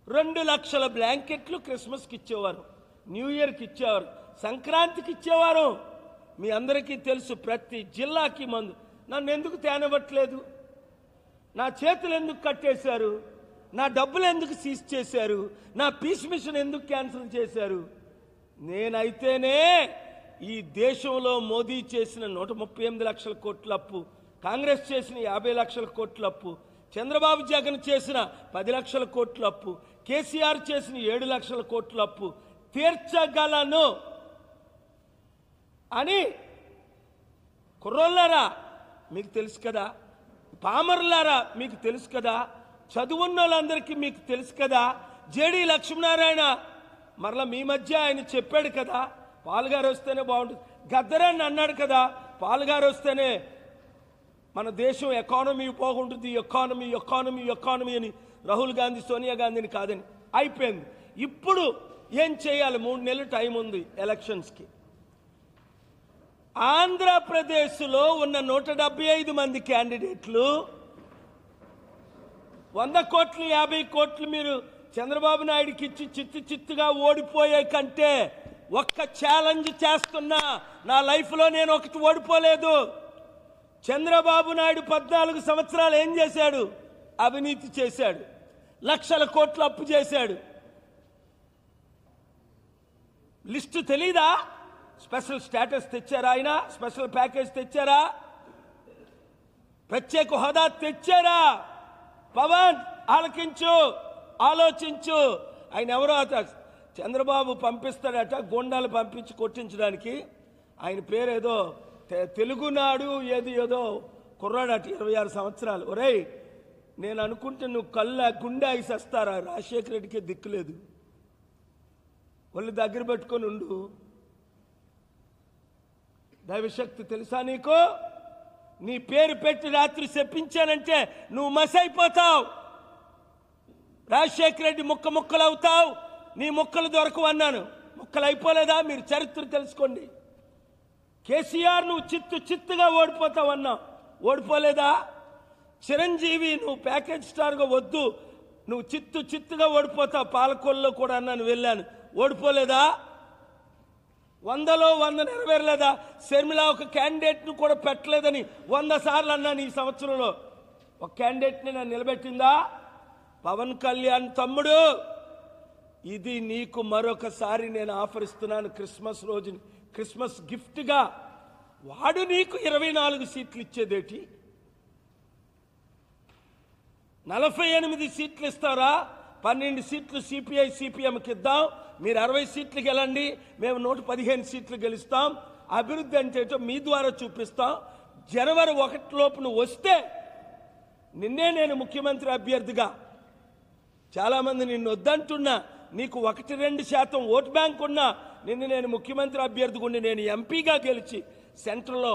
2 లక్షల బ్లాంకెట్లు క్రిస్మస్కి ఇచ్చేవారు, న్యూ ఇయర్కి ఇచ్చేవారు, సంక్రాంతికి ఇచ్చేవారు. మీ అందరికీ తెలుసు. ప్రతి జిల్లాకి మందు. నన్ను ఎందుకు తేనవట్లేదు? నా చేతులు ఎందుకు కట్టేశారు? నా డబ్బులు ఎందుకు సీజ్ చేశారు? నా పీస్ మిషన్ ఎందుకు క్యాన్సిల్ చేశారు? నేనైతేనే ఈ దేశంలో మోదీ చేసిన 138 లక్షల కోట్ల అప్పు, కాంగ్రెస్ చేసిన 50 లక్షల కోట్ల అప్పు, చంద్రబాబు జగన్ చేసిన 10 లక్షల కోట్ల అప్పు, కేసీఆర్ చేసిన 7 లక్షల కోట్ల అప్పు తీర్చగలను అని కుర్రోళ్ళారా మీకు తెలుసు కదా, పామర్లారా మీకు తెలుసు కదా, చదువున్న వాళ్ళందరికీ మీకు తెలుసు కదా. జేడీ లక్ష్మీనారాయణ మరలా మీ మధ్య ఆయన చెప్పాడు కదా, పాల్గారు వస్తేనే బాగుంటుంది. గద్దరాన్ని అన్నాడు కదా, పాల్గారు వస్తేనే మన దేశం ఎకానమీ బాగుంటుంది, ఎకానమీ ఎకానమీ ఎకానమీ అని. రాహుల్ గాంధీ సోనియా గాంధీని కాదని అయిపోయింది. ఇప్పుడు ఏం చేయాలి? 3 నెలలు టైం ఉంది ఎలక్షన్స్కి. ఆంధ్రప్రదేశ్లో ఉన్న 175 మంది క్యాండిడేట్లు 100 కోట్లు 50 కోట్లు మీరు చంద్రబాబు నాయుడికి ఇచ్చి చిత్తుగా ఓడిపోయే కంటే ఒక్క ఛాలెంజ్ చేస్తున్నా. నా లైఫ్లో నేను ఒకటి ఓడిపోలేదు. చంద్రబాబు నాయుడు 14 సంవత్సరాలు ఏం చేశాడు? అవినీతి చేశాడు, లక్షల కోట్లు అప్పు చేశాడు. లిస్టు తెలీదా? స్పెషల్ స్టేటస్ తెచ్చారా? ఆయన స్పెషల్ ప్యాకేజ్ తెచ్చారా? ప్రత్యేక హోదా తెచ్చారా? పవన్ ఆలకించు, ఆలోచించు. ఆయన ఎవరో చంద్రబాబు పంపిస్తాడట గోండాలు పంపించి కొట్టించడానికి. ఆయన పేరు ఏదో తెలుగునాడు ఏదో కుర్రాడట, 26 సంవత్సరాలు. ఒరేయ్, నేను అనుకుంటే నువ్వు గుండె ఐసేస్తారా? రాజశేఖర రెడ్డికే దిక్కులేదు. వాళ్ళు దగ్గర పెట్టుకొని ఉండు. దైవశక్తి తెలుసా నీకు? నీ పేరు పెట్టి రాత్రి చెప్పించానంటే నువ్వు మసైపోతావు. రాజశేఖర రెడ్డి ముక్కలు అవుతావు. నీ ముక్కలు దొరకవు అన్నాను. ముక్కలు అయిపోలేదా? మీరు చరిత్ర తెలుసుకోండి. కేసీఆర్ నువ్వు చిత్తుగా ఓడిపోతావు అన్నావు, ఓడిపోలేదా? చిరంజీవి నువ్వు ప్యాకేజ్ స్టార్గా వద్దు, నువ్వు చిత్తుగా ఓడిపోతావు. పాలకొల్లో కూడా అన్నాను, వెళ్ళాను, ఓడిపోలేదా? 100లో 100 నెరవేరలేదా? షర్మిల ఒక క్యాండిడేట్ను కూడా పెట్టలేదని 100 సార్లు అన్నాను. ఈ సంవత్సరంలో ఒక క్యాండిడేట్ని నన్ను నిలబెట్టిందా? పవన్ కళ్యాణ్ తమ్ముడు, ఇది నీకు మరొకసారి నేను ఆఫర్ ఇస్తున్నాను. క్రిస్మస్ రోజుని క్రిస్మస్ గిఫ్ట్గా. వాడు నీకు 24 సీట్లు ఇచ్చేదేటి? 48 సీట్లు ఇస్తారా? 12 సీట్లు సిపిఐ సిపిఎంకి ఇద్దాం. మీరు 60 సీట్లు గెలండి, మేము 115 సీట్లు గెలుస్తాం. అభివృద్ధి అంటే మీ ద్వారా చూపిస్తాం. జనవరి 1 లోపున వస్తే నిన్నే నేను ముఖ్యమంత్రి అభ్యర్థిగా. చాలామంది నిన్ను వద్దంటున్నా, నీకు 1-2% ఓటు బ్యాంక్ ఉన్నా నిన్ను నేను ముఖ్యమంత్రి అభ్యర్థిగా ఉండి నేను ఎంపీగా గెలిచి సెంట్రల్లో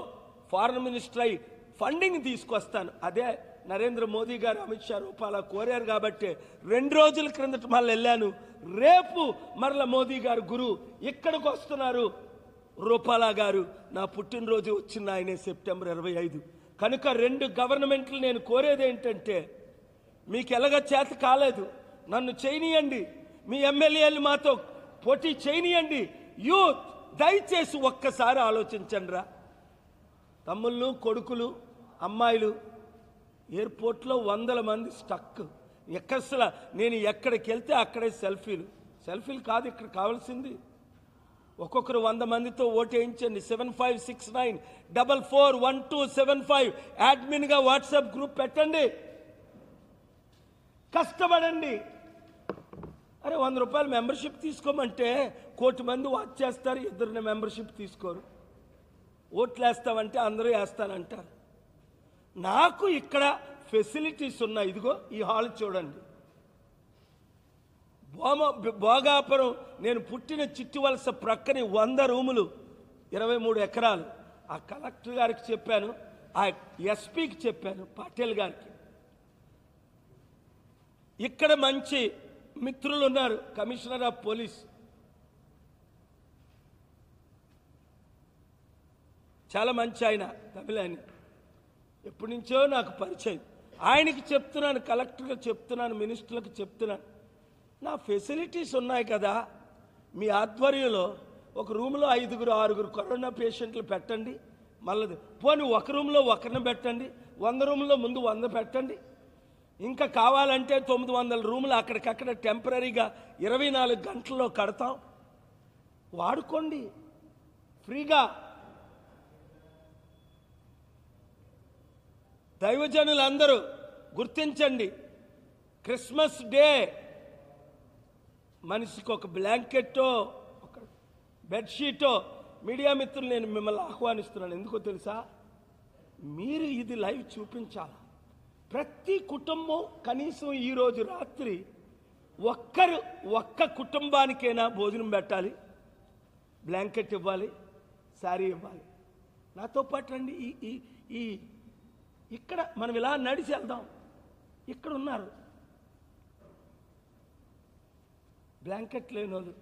ఫారెన్ మినిస్టర్ అయి ఫండింగ్ తీసుకొస్తాను. అదే నరేంద్ర మోదీ గారు అమిత్ షా రూపాల కోరారు కాబట్టి 2 రోజుల క్రిందట మళ్ళీ వెళ్ళాను. రేపు మరల మోదీ గారు గురువు ఇక్కడికి వస్తున్నారు. రూపాలా గారు నా పుట్టినరోజు వచ్చిన ఆయనే సెప్టెంబర్ 25. కనుక 2 గవర్నమెంట్లు నేను కోరేది ఏంటంటే, మీకు ఎలాగ చేత కాలేదు, నన్ను చేయనీయండి. మీ ఎమ్మెల్యేలు మాతో పోటీ చేయనీయండి. యూత్ దయచేసి ఒక్కసారి ఆలోచించండి రా. తమ్ముళ్ళు, కొడుకులు, అమ్మాయిలు ఎయిర్పోర్ట్లో 100 మంది స్టక్. అసలు నేను ఎక్కడికి వెళ్తే అక్కడే సెల్ఫీలు కాదు ఇక్కడ కావాల్సింది. ఒక్కొక్కరు 100 మందితో ఓటేయించండి. 7569441275 అడ్మిన్గా వాట్సాప్ గ్రూప్ పెట్టండి. కష్టపడండి. అరే 100 రూపాయలు మెంబర్షిప్ తీసుకోమంటే 1 కోటి మంది వాచ్ చేస్తారు, 2 మెంబర్షిప్ తీసుకోరు. ఓట్లు వేస్తామంటే అందరూ వేస్తానంటారు. నాకు ఇక్కడ ఫెసిలిటీస్ ఉన్నాయి. ఇదిగో ఈ హాల్ చూడండి. భోగాపురం నేను పుట్టిన చిట్టివలస ప్రక్కని 100 రూములు, 23 ఎకరాలు. ఆ కలెక్టర్ గారికి చెప్పాను, ఆ ఎస్పీకి చెప్పాను, పాటిల్ గారికి. ఇక్కడ మంచి మిత్రులు ఉన్నారు. కమిషనర్ ఆఫ్ పోలీస్ చాలా మంచి ఆయన, తమిళ ఆయన, ఎప్పటి నుంచో నాకు పరిచయం. ఆయనకి చెప్తున్నాను, కలెక్టర్గా చెప్తున్నాను, మినిస్టర్లకు చెప్తున్నాను. నా ఫెసిలిటీస్ ఉన్నాయి కదా, మీ ఆధ్వర్యంలో ఒక రూమ్లో 5-6 కరోనా పేషెంట్లు పెట్టండి. మళ్ళీ పోనీ ఒక రూమ్లో ఒకరిని పెట్టండి, 100 రూమ్లో ముందు 100 పెట్టండి. ఇంకా కావాలంటే 900 రూములు అక్కడికక్కడ టెంపరీగా 24 గంటల్లో కడతాం. వాడుకోండి ఫ్రీగా. దైవజనులందరూ గుర్తించండి, క్రిస్మస్ డే మనిషికి ఒక బ్లాంకెట్టో ఒక బెడ్షీటో. మీడియా మిత్రులు, నేను మిమ్మల్ని ఆహ్వానిస్తున్నాను. ఎందుకో తెలుసా, మీరు ఇది లైవ్ చూపించాలి. ప్రతి కుటుంబం కనీసం ఈరోజు రాత్రి ఒక్క కుటుంబానికైనా భోజనం పెట్టాలి, బ్లాంకెట్ ఇవ్వాలి, శారీ ఇవ్వాలి. నాతో పాటు రండి. ఈ ఇక్కడ మనం ఇలా నడిచి వెళ్దాం. ఇక్కడ ఉన్నారు బ్లాంకెట్ లేనోళ్ళు,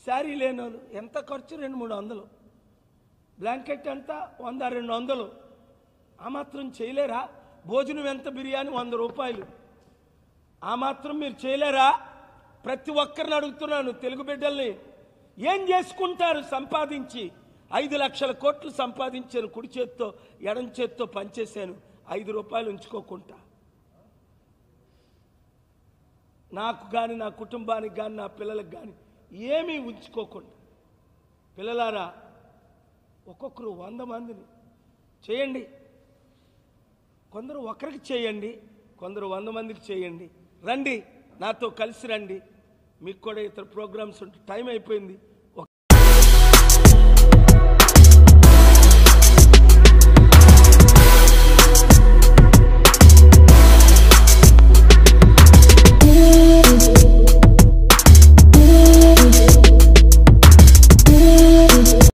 శారీ లేనోళ్ళు. ఎంత ఖర్చు? 200-300. బ్లాంకెట్ ఎంత? 100-200. ఆ మాత్రం చేయలేరా? భోజనం ఎంత? బిర్యానీ 100 రూపాయలు. ఆ మాత్రం మీరు చేయలేరా? ప్రతి ఒక్కరిని అడుగుతున్నాను, తెలుగు బిడ్డల్ని. ఏం చేసుకుంటారు సంపాదించి? 5 లక్షల కోట్లు సంపాదించాను, కుడి చేత్తో ఎడం చేత్తో పనిచేశాను, 5 రూపాయలు ఉంచుకోకుండా. నాకు కానీ, నా కుటుంబానికి కానీ, నా పిల్లలకు కానీ ఏమీ ఉంచుకోకుండా. పిల్లలారా, ఒక్కొక్కరు 100 మందిని చేయండి. కొందరు ఒకరికి చేయండి, కొందరు 100 మందికి చేయండి. రండి, నాతో కలిసి రండి. మీకు కూడా ఇతర ప్రోగ్రామ్స్ ఉంటే టైం అయిపోయింది.